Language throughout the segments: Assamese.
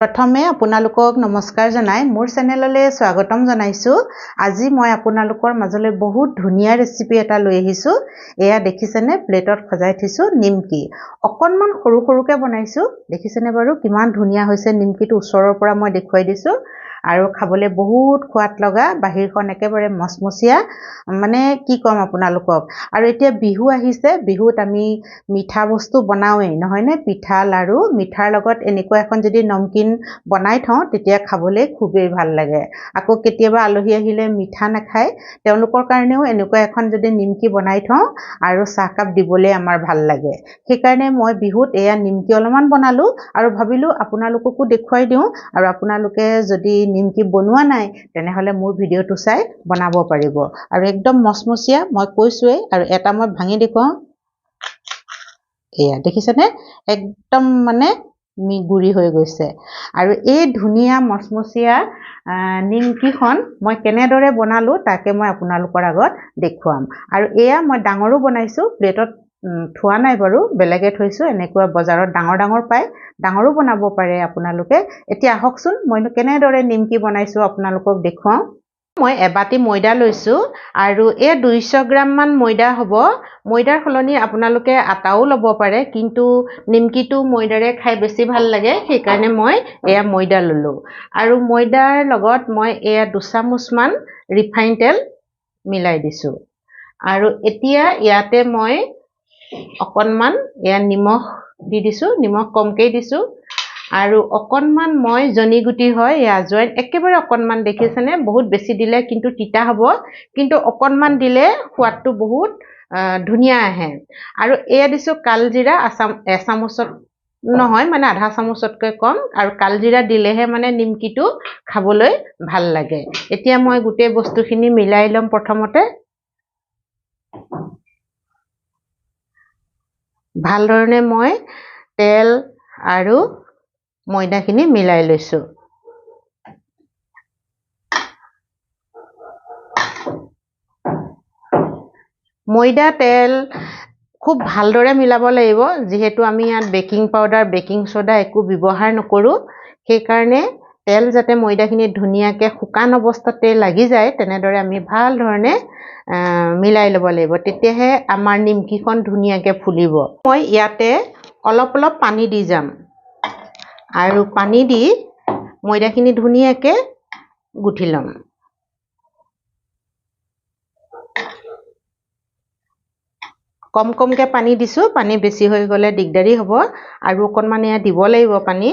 प्रथमे আপোনালোকক নমস্কাৰ জনাই মোৰ চেনেললৈ স্বাগতম জনাইছো। আজি মই আপোনালোকৰ মাজলৈ বহুত ধুনীয়া ৰেচিপি এটা লৈ আহিছো। এয়া দেখিছেনে প্লেটত সজাই থৈছো নিমকি। অকনমান সৰু সৰুকে বনাইছো। দেখিছেনে বাৰু কিমান ধুনীয়া হৈছে নিমকিটো ওচৰৰ পৰা মই দেখুৱাই দিছো। আৰু খাবলৈ বহুত সোৱাদ লগা বাহিৰখন একেবাৰে মচমচিয়া মানে কি কম আপোনালোকক। আৰু এতিয়া বিহু আহিছে, বিহুত আমি মিঠা বস্তু বনাওৱে নহয় নে, পিঠা লাৰু মিঠাৰ লগত এনেকুৱা এখন যদি নমকিন বনাই থওঁ তেতিয়া খাবলৈ খুবেই ভাল লাগে। আকৌ কেতিয়াবা আলহী আহিলে মিঠা নাখায়, তেওঁলোকৰ কাৰণেও এনেকুৱা এখন যদি নিমকি বনাই থওঁ আৰু চাহকাপ দিবলৈ আমাৰ ভাল লাগে। সেইকাৰণে মই বিহুত এয়া নিমকি অলপমান বনালো আৰু ভাবিলো আপোনালোককো দেখুৱাই দিওঁ। আৰু আপোনালোকে যদি নিমকি বনোৱা নাই তেনেহলে মোৰ ভিডিঅ'টো চাই বনাব পাৰিব। আৰু একদম মচমচিয়া মই কৈছোৱে। আৰু এটা মই ভাঙি দেখুৱাওঁ। এয়া দেখিছেনে একদম মানে গুৰি হৈ গৈছে। আৰু এই ধুনীয়া মচমচিয়া নিমকিখন মই কেনেদৰে বনালো তাকে মই আপোনালোকৰ আগত দেখুৱাম। আৰু এয়া মই ডাঙৰো বনাইছো, প্লেটত থোৱা নাই বাৰু, বেলেগে থৈছো। এনেকুৱা বজাৰত ডাঙৰ ডাঙৰ পায়, ডাঙৰো বনাব পাৰে আপোনালোকে। এতিয়া আহকচোন মইনো কেনেদৰে নিমকি বনাইছো আপোনালোকক দেখুৱাওঁ। মই এবাটি ময়দা লৈছো আৰু এই 200 গ্ৰাম মান ময়দা হ'ব। ময়দাৰ সলনি আপোনালোকে আটাও ল'ব পাৰে, কিন্তু নিমকিটো ময়দাৰে খাই বেছি ভাল লাগে, সেইকাৰণে মই এয়া ময়দা ললো। আৰু ময়দাৰ লগত মই এয়া 2 চামুচ মান ৰিফাইন তেল মিলাই দিছো। আৰু এতিয়া ইয়াতে মই অকনমান এয়া নিমখ দি দিছো, নিমখ কমকৈ দিছো। আৰু অকনমান মই জনি গুটি হয় এয়া আজৱাইন, একেবাৰে অকনমান, দেখিছেনে বহুত বেছি দিলে কিন্তু তিতা হ'ব, কিন্তু অকনমান দিলে সোৱাদটো বহুত ধুনীয়া আহে। আৰু এয়া দিছো কালজিৰা এচামুচত নহয়, মানে আধা চামুচতকৈ কম। আৰু কালজিৰা দিলেহে মানে নিমকিটো খাবলৈ ভাল লাগে। এতিয়া মই গোটেই বস্তুখিনি মিলাই ল'ম। প্ৰথমতে ভালধৰণে মই তেল আৰু ময়দাখিনি মিলাই লৈছো। ময়দা তেল খুব ভালদৰে মিলাব লাগিব, যিহেতু আমি ইয়াত বেকিং পাউডাৰ বেকিং সোডা একো ব্যৱহাৰ নকৰোঁ। সেইকাৰণে তেল যাতে ময়দাখিনি ধুনীয়াকৈ শুকান অৱস্থাতে লাগি যায় তেনেদৰে আমি ভাল ধৰণে মিলাই ল'ব লাগিব, তেতিয়াহে আমাৰ নিমকিখন ধুনীয়াকৈ ফুলিব। মই ইয়াতে অলপ অলপ পানী দি যাম আৰু পানী দি ময়দাখিনি ধুনীয়াকৈ গুঠি ল'ম। কম কমকৈ পানী দিছো, পানী বেছি হৈ গ'লে দিগদাৰী হ'ব। আৰু অকণমান এয়া দিব লাগিব পানী।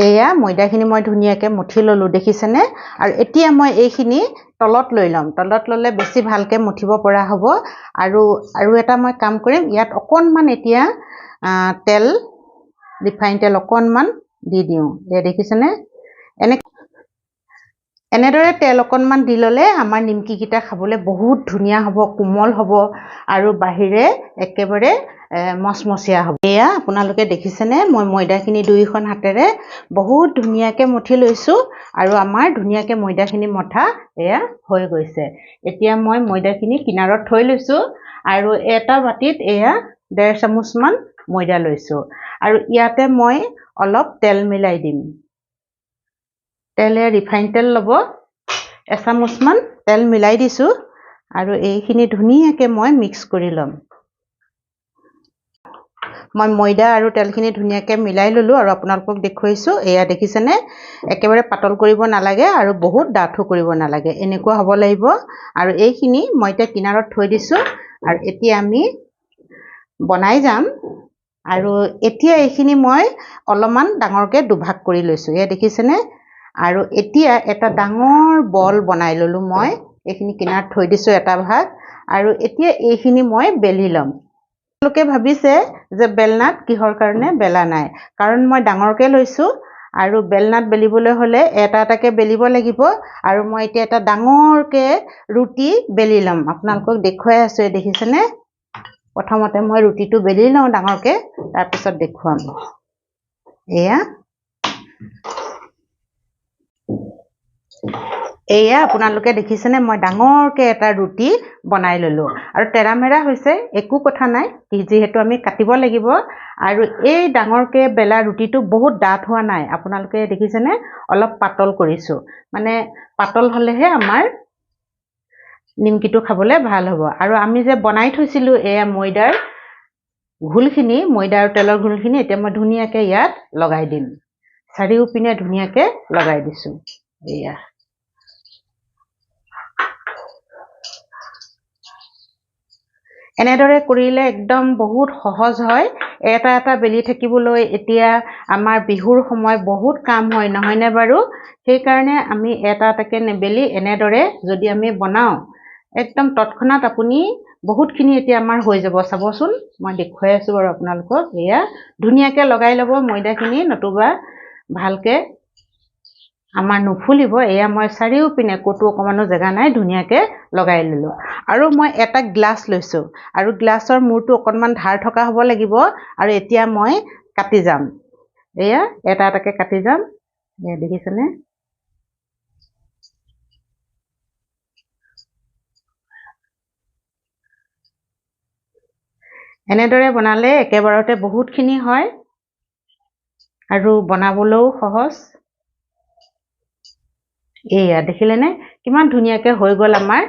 এয়া ময়দাখিনি মই ধুনীয়াকৈ মঠি ল'লো, দেখিছেনে। আৰু এতিয়া মই এইখিনি তলত লৈ ল'ম, তলত ল'লে বেছি ভালকৈ মঠিব পৰা হ'ব। আৰু এটা মই কাম কৰিম, ইয়াত অকণমান এতিয়া তেল ৰিফাইন তেল অকণমান দি দিওঁ। এয়া দেখিছেনে, এনেদৰে তেল অকণমান দি ল'লে আমাৰ নিমকিকেইটা খাবলৈ বহুত ধুনীয়া হ'ব, কোমল হ'ব আৰু বাহিৰে একেবাৰে মচমচীয়া হ'ব। এয়া আপোনালোকে দেখিছেনে, মই ময়দাখিনি দুইখন হাতেৰে বহুত ধুনীয়াকৈ মঠি লৈছো। আৰু আমাৰ ধুনীয়াকৈ ময়দাখিনি মঠা এয়া হৈ গৈছে। এতিয়া মই ময়দাখিনি কিনাৰত থৈ লৈছো আৰু এটা বাটিত এয়া 1.5 চামুচ মান ময়দা লৈছো। আৰু ইয়াতে মই অলপ তেল মিলাই দিম। তেলে ৰিফাইন তেল ল'ব, 1 চামুচ মান তেল মিলাই দিছো। আৰু এইখিনি ধুনীয়াকৈ মই মিক্স কৰি ল'ম। মই ময়দা আৰু তেলখিনি ধুনীয়াকৈ মিলাই ল'লো আৰু আপোনালোকক দেখুৱাইছো। এয়া দেখিছেনে, একেবাৰে পাতল কৰিব নালাগে আৰু বহুত ডাঠো কৰিব নালাগে, এনেকুৱা হ'ব লাগিব। আৰু এইখিনি মই এতিয়া কিনাৰত থৈ দিছো আৰু এতিয়া আমি বনাই যাম। আৰু এতিয়া এইখিনি মই অলপমান ডাঙৰকৈ দুভাগ কৰি লৈছো, এয়া দেখিছেনে। আৰু এতিয়া এটা ডাঙৰ বল বনাই ল'লো মই, এইখিনি কিনাৰত থৈ দিছো এটা ভাগ। আৰু এতিয়া এইখিনি মই বেলি ল'ম। আপোনালোকে ভাবিছে যে বেলনাত কিহৰ কাৰণে বেলা নাই, কাৰণ মই ডাঙৰকৈ লৈছো আৰু বেলনাত বেলিবলৈ হ'লে এটা এটাকৈ বেলিব লাগিব। আৰু মই এতিয়া এটা ডাঙৰকৈ ৰুটি বেলি ল'ম, আপোনালোকক দেখুৱাই আছো। দেখিছেনে, প্ৰথমতে মই ৰুটিটো বেলি লওঁ ডাঙৰকৈ, তাৰপিছত দেখুৱাম। এয়া এয়া আপোনালোকে দেখিছেনে মই ডাঙৰকে এটা ৰুটি বনাই ললো আৰু তেৰামেৰা হৈছে একো কথা নাই যিহেতু আমি কাটিব লাগিব আৰু এই ডাঙৰকে বেলা ৰুটিটো বহুত ডাঠ হোৱা নাই আপোনালোকে দেখিছেনে অলপ পাতল কৰিছো মানে পাতল হলেহে আমাৰ নিমকিটো খাবলৈ ভাল হ'ব আৰু আমি যে বনাই থৈছিলো এয়া ময়দাৰ ঘোলখিনি ময়দা আৰু তেলৰ ঘোলখিনি এতিয়া মই ধুনীয়াকে ইয়াত লগাই দিম চাৰিওপিনে ধুনীয়াকে লগাই দিছো এয়া এনেদৰে কৰিলে একদম বহুত সহজ হয় এটা এটা বেলি থাকিবলৈ এতিয়া আমাৰ বিহুৰ সময় বহুত কাম হয় নহয়নে বাৰু সেই কাৰণে আমি এটা এটাকে নেবেলি এনেদৰে যদি আমি বনাও একদম তৎক্ষণাত আপুনি বহুতখিনি এতিয়া আমাৰ হৈ যাব চাবচোন মই দেখুৱাই আছো বাৰু আপোনালোকক এয়া ধুনীয়াকে লগাই ল'ব ময়দাখিনি নতুবা ভালকে আমাৰ নুফুলিব এয়া মই চাৰিওপিনে ক'তো অকমানো জেগা নাই ধুনীয়াকে লগাই ললো আৰু মই এটা গ্লাছ লৈছো আৰু গ্লাছৰ মূৰটো অকনমান ধাৰ থকা হ'ব লাগিব আৰু এতিয়া মই কাটি যাম এয়া এটা এটাকে কাটি যাম এয়া দেখিছেনে এনেদৰে বনালে একেবাৰতে বহুতখিনি হয় আৰু বনাবলৈও সহজ এয়া দেখিলেনে কিমান ধুনীয়াকে হৈ গ'ল আমাৰ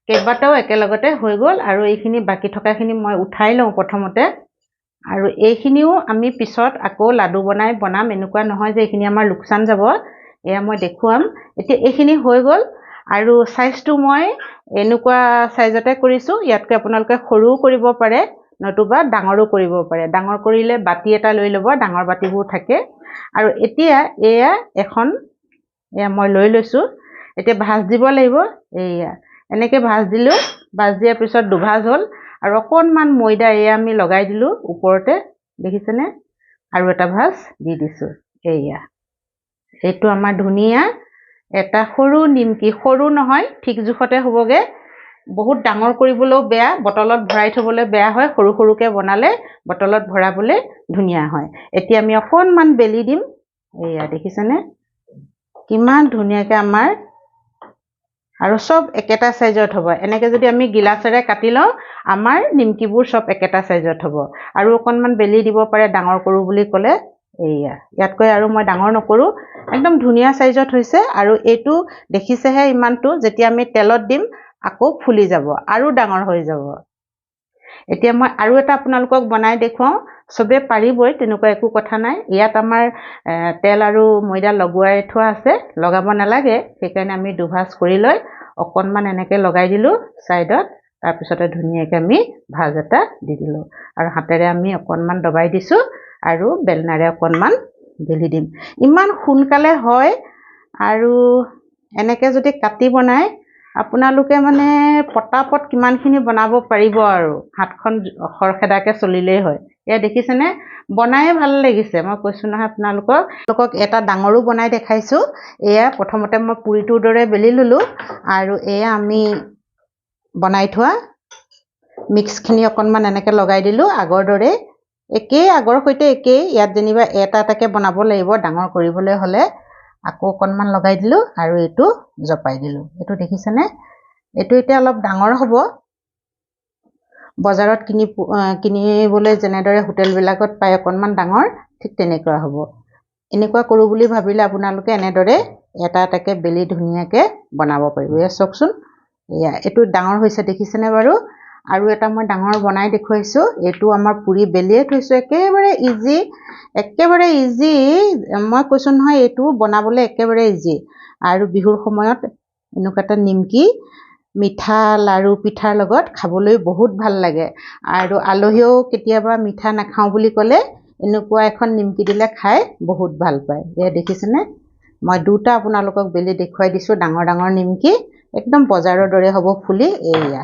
কেইবাটাও একেলগতে হৈ গ'ল আৰু এইখিনি বাকি থকাখিনি মই উঠাই লওঁ প্ৰথমতে আৰু এইখিনিও আমি পিছত আকৌ লাডু বনাম এনেকুৱা নহয় যে এইখিনি আমাৰ লোকচান যাব এয়া মই দেখুৱাম এতিয়া এইখিনি হৈ গ'ল আৰু সাইজটো মই এনেকুৱা সাইজতে কৰিছো ইয়াতকৈ আপোনালোকে সৰুও কৰিব পাৰে নতুবা ডাঙৰো কৰিব পাৰে ডাঙৰ কৰিলে বাটি এটা লৈ ল'ব ডাঙৰ বাটিবোৰ থাকে আৰু এতিয়া এয়া এখন এয়া মই লৈ লৈছো এতিয়া ভাজ দিব লাগিব এয়া এনেকে ভাজ দিলো ভাজ দিয়াৰ পিছত দুভাজ হ'ল আৰু অকনমান ময়দা এয়া আমি লগাই দিলো ওপৰতে দেখিছেনে আৰু এটা ভাজ দি দিছো এয়া এইটো আমাৰ ধুনীয়া এটা সৰু নিমকি সৰু নহয় ঠিক জোখতে হ'বগে বহুত ডাঙৰ কৰিবলৈও বেয়া বটলত ভৰাই থবলৈ বেয়া হয় সৰু সৰুকে বনালে বটলত ভৰাবলৈ ধুনীয়া হয় এতিয়া আমি অকনমান বেলি দিম এয়া দেখিছেনে কিমান ধুনীয়াকে আমাৰ আৰু সব একেটা সাইজত হ'ব এনেকে যদি আমি গিলাসেৰে কাটি লওঁ আমাৰ নিমকিবোৰ সব একেটা সাইজত হ'ব আৰু অকনমান বেলি দিব পাৰে ডাঙৰ কৰো বুলি ক'লে এয়া ইয়াতকৈ আৰু মই ডাঙৰ নকৰো একদম ধুনীয়া সাইজত হৈছে আৰু এইটো দেখিছেহে ইমানটো যেতিয়া আমি তেলত দিম আকৌ ফুলি যাব আৰু ডাঙৰ হৈ যাব এতিয়া মই আৰু এটা আপোনালোকক বনাই দেখুৱাও সবে পাৰিবই তেনেকুৱা একো কথা নাই ইয়াত আমাৰ তেল আৰু ময়দা লগোৱাই থোৱা আছে লগাব নালাগে সেইকাৰণে আমি দুভাজ কৰি লৈ অকনমান এনেকে লগাই দিলো সাইডত তাৰ পিছতে ধুনীয়াকে আমি ভাজ এটা দি দিলো আৰু হাতেৰে আমি অকনমান দবাই দিছো আৰু বেলনাৰে অকনমান বেলি দিম ইমান সোনকালে হয় আৰু এনেকে যদি কাটি বনাই আপোনালোকে মানে পটাপট কিমানখিনি বনাব পাৰিব আৰু হাতখন খৰখেদাকে চলিলেই হয় এয়া দেখিছেনে বনায়ে ভাল লাগিছে মই কৈছো নহয় আপোনালোকক এটা ডাঙৰো বনাই দেখাইছো এয়া প্ৰথমতে মই পুৰিটোৰ দৰে বেলি ললো আৰু এয়া আমি বনাই থোৱা মিক্সখিনি অকনমান এনেকে লগাই দিলো আগৰ দৰে একেই আগৰ সৈতে একেই ইয়াত যেনিবা এটা এটাকে বনাব লাগিব ডাঙৰ কৰিবলৈ হলে আকৌ অকনমান লগাই দিলো আৰু এইটো জপাই দিলো এইটো দেখিছেনে এইটো এতিয়া অলপ ডাঙৰ হ'ব বজাৰত কিনিবলৈ যেনেদৰে হোটেল বিলাকত পায় অকনমান ডাঙৰ ঠিক তেনেকুৱা হ'ব এনেকুৱা কৰো বুলি ভাবিলে আপোনালোকে এনেদৰে এটা এটাকে বেলি ধুনীয়াকে বনাব পাৰিব এয়া চাওকচোন এয়া এইটো ডাঙৰ হৈছে দেখিছেনে বাৰু আৰু এটা মই ডাঙৰ বনাই দেখুৱাইছো এইটো আমাৰ পুৰি বেলিয়ে থৈছো একেবাৰে ইজি মই কৈছো নহয় এইটো বনাবলৈ একেবাৰে ইজি আৰু বিহুৰ সময়ত এনেকুৱা এটা নিমকি মিঠা লাৰু পিঠাৰ লগত খাবলৈ বহুত ভাল লাগে আৰু আলহীও কেতিয়াবা মিঠা নাখাও বুলি ক'লে এনেকুৱা এখন নিমকি দিলে খাই বহুত ভাল পায় এয়া দেখিছেনে মই দুটা আপোনালোকক বেলি দেখুৱাই দিছো ডাঙৰ ডাঙৰ নিমকি একদম বজাৰৰ দৰে হ'ব ফুলি এয়া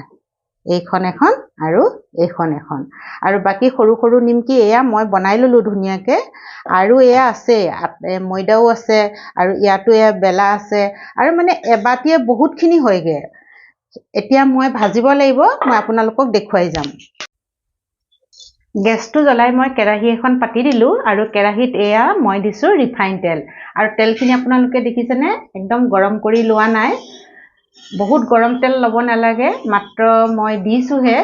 এইখন এখন আৰু এইখন এখন আৰু বাকি সৰু সৰু নিমকি এয়া মই বনাই ললো ধুনীয়াকে আৰু এয়া আছে ময়দাও আছে আৰু ইয়াতো এয়া বেলা আছে আৰু মানে এবাটিয়ে বহুতখিনি হয়গে এতিয়া মই ভাজিব লাগিব মই আপোনালোকক দেখুৱাই যাম গেছটো জ্বলাই মই কেৰাহী এখন পাতি দিলো আৰু কেৰাহীত এয়া মই দিছো ৰিফাইন তেল আৰু তেলখিনি আপোনালোকে দেখিছেনে একদম গৰম কৰি লোৱা নাই বহুত গৰম তেল ল'ব নালাগে, মাত্ৰ মই দিছোহে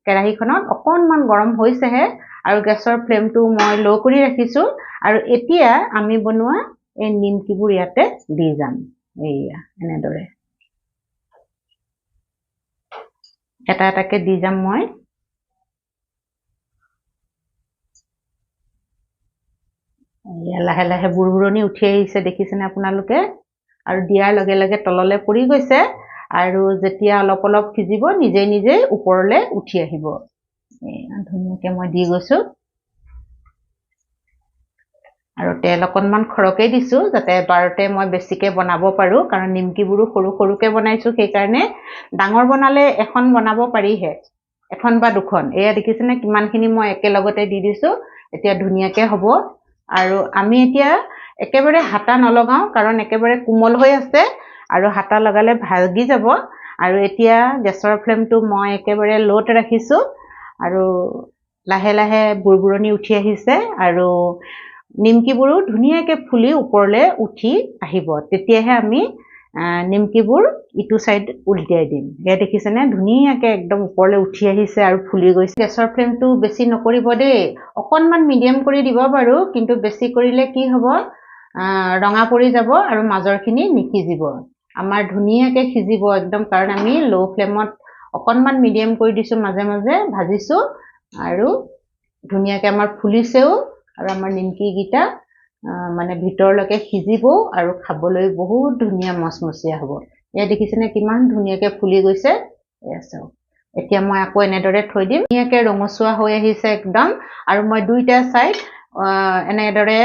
কেৰাহীখনত, অকণমান গৰম হৈছেহে আৰু গেছৰ ফ্লেমটো মই ল' কৰি ৰাখিছোঁ। আৰু এতিয়া আমি বনোৱা এই নিমকিবোৰ ইয়াতে দি যাম। এইয়া এনেদৰে এটা এটাকে দি যাম মই। লাহে লাহে বুৰবুৰণি উঠি আহিছে, দেখিছেনে আপোনালোকে? আৰু দিয়াৰ লগে লগে তললৈ পৰি গৈছে আৰু যেতিয়া অলপ অলপ সিজিব নিজে নিজে ওপৰলৈ উঠি আহিব। ধুনীয়াকৈ মই দি গৈছোঁ আৰু তেল অকণমান সৰহকৈ দিছোঁ যাতে এবাৰতে মই বেছিকৈ বনাব পাৰোঁ, কাৰণ নিমকিবোৰো সৰু সৰুকৈ বনাইছোঁ, সেইকাৰণে ডাঙৰ বনালে এখন বনাব পাৰিহে, এখন বা দুখন। এয়া দেখিছেনে কিমানখিনি মই একেলগতে দি দিছোঁ। এতিয়া ধুনীয়াকৈ হ'ব। আৰু আমি এতিয়া একেবাৰে হাতা নলগাওঁ, কাৰণ একেবাৰে কোমল হৈ আছে আৰু হাতা লগালে ভাগি যাব। আৰু এতিয়া গেছৰ ফ্লেমটো মই একেবাৰে ল'ত ৰাখিছোঁ আৰু লাহে লাহে বুৰবুৰণি উঠি আহিছে আৰু নিমকিবোৰো ধুনীয়াকৈ ফুলি ওপৰলৈ উঠি আহিব। তেতিয়াহে আমি নিমকিবোৰ ইটো চাইড উলটিয়াই দিম। এয়া দেখিছেনে ধুনীয়াকৈ একদম ওপৰলৈ উঠি আহিছে আৰু ফুলি গৈছে। গেছৰ ফ্লেমটো বেছি নকৰিব দেই, অকণমান মিডিয়াম কৰি দিব বাৰু, কিন্তু বেছি কৰিলে কি হ'ব, ৰঙা পৰি যাব আৰু মাজৰখিনি নিসিজিব। আমাৰ ধুনীয়াকৈ সিজিব একদম, কাৰণ আমি ল' ফ্লেমত অকণমান মিডিয়াম কৰি দিছোঁ, মাজে মাজে ভাজিছোঁ আৰু ধুনীয়াকৈ আমাৰ ফুলিছেও আৰু আমাৰ নিমকিকেইটা মানে ভিতৰলৈকে সিজিবও আৰু খাবলৈ বহুত ধুনীয়া মচমচীয়া হ'ব। এয়া দেখিছেনে কিমান ধুনীয়াকৈ ফুলি গৈছে। এয়া চাওক, এতিয়া মই আকৌ এনেদৰে থৈ দিম। ধুনীয়াকৈ ৰঙচুৱা হৈ আহিছে একদম, আৰু মই দুইটা চাইড এনেদৰে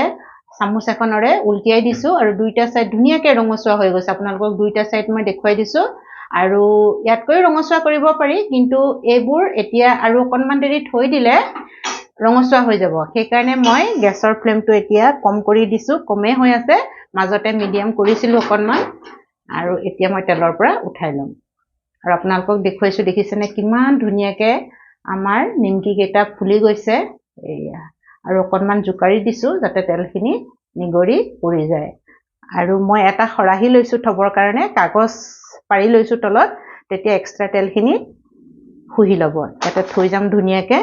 চামুচ এখনেৰে উলটিয়াই দিছোঁ আৰু দুইটা চাইড ধুনীয়াকৈ ৰঙচুৱা হৈ গৈছে। আপোনালোকক দুইটা চাইড মই দেখুৱাই দিছোঁ। আৰু ইয়াতকৈ ৰঙচুৱা কৰিব পাৰি, কিন্তু এইবোৰ এতিয়া আৰু অকণমান দেৰি থৈ দিলে ৰঙচুৱা হৈ যাব। সেইকাৰণে মই গেছৰ ফ্লেমটো এতিয়া কম কৰি দিছোঁ, কমেই হৈ আছে, মাজতে মিডিয়াম কৰিছিলোঁ অকণমান। আৰু এতিয়া মই তেলৰ পৰা উঠাই ল'ম আৰু আপোনালোকক দেখুৱাইছোঁ, দেখিছেনে কিমান ধুনীয়াকৈ আমাৰ নিমকিকেইটা ফুলি গৈছে। এয়া আৰু অকণমান জোকাৰি দিছোঁ যাতে তেলখিনি নিগৰি পৰি যায়। আৰু মই এটা খৰাহী লৈছোঁ থবৰ কাৰণে, কাগজ পাৰি লৈছোঁ তলত, তেতিয়া এক্সট্ৰা তেলখিনি শুহি ল'ব। ইয়াতে থৈ যাম ধুনীয়াকৈ।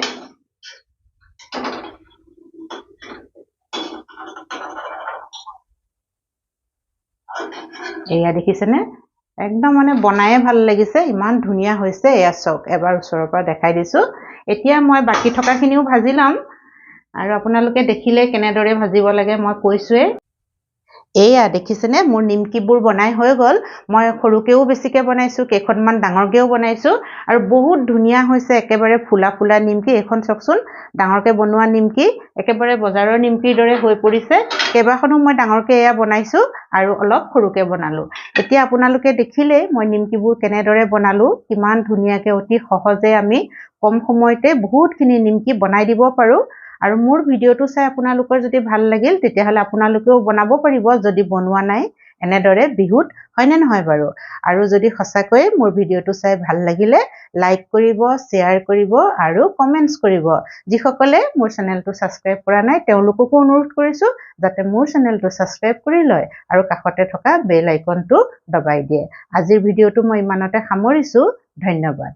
এয়া দেখিছেনে একদম মানে বনায়ে ভাল লাগিছে, ইমান ধুনীয়া হৈছে। এয়া চাওক, এবাৰ ওচৰৰ পৰা দেখাই দিছোঁ। এতিয়া মই বাকী থকাখিনিও ভাজি ল'ম আৰু আপোনালোকে দেখিলে কেনেদৰে ভাজিব লাগে মই কৈছোঁৱেই। এয়া দেখিছেনে মোৰ নিমকিবোৰ বনাই হৈ গ'ল। মই সৰুকৈও বেছিকৈ বনাইছোঁ, কেইখনমান ডাঙৰকৈও বনাইছোঁ আৰু বহুত ধুনীয়া হৈছে, একেবাৰে ফুলা ফুলা নিমকি। এইখন চাওকচোন, ডাঙৰকৈ বনোৱা নিমকি, একেবাৰে বজাৰৰ নিমকিৰ দৰে হৈ পৰিছে। কেইবাখনো মই ডাঙৰকৈ এয়া বনাইছোঁ আৰু অলপ সৰুকৈ বনালোঁ। এতিয়া আপোনালোকে দেখিলেই মই নিমকিবোৰ কেনেদৰে বনালোঁ, কিমান ধুনীয়াকৈ অতি সহজে আমি কম সময়তে বহুতখিনি নিমকি বনাই দিব পাৰোঁ। আৰু মোৰ ভিডিঅ'টো চাই আপোনালোকৰ যদি ভাল লাগিল, তেতিয়াহ'লে আপোনালোকেও বনাব পাৰিব যদি বনোৱা নাই এনেদৰে বিহুত, হয়নে নহয় বাৰু? আৰু যদি সঁচাকৈ মোৰ ভিডিঅ'টো চাই ভাল লাগিলে লাইক কৰিব, শ্বেয়াৰ কৰিব আৰু কমেণ্টছ কৰিব। যিসকলে মোৰ চেনেলটো ছাবস্ক্ৰাইব কৰা নাই তেওঁলোককো অনুৰোধ কৰিছোঁ যাতে মোৰ চেনেলটো ছাবস্ক্ৰাইব কৰি লয় আৰু কাষতে থকা বেল আইকনটো দবাই দিয়ে। আজিৰ ভিডিঅ'টো মই ইমানতে সামৰিছোঁ। ধন্যবাদ।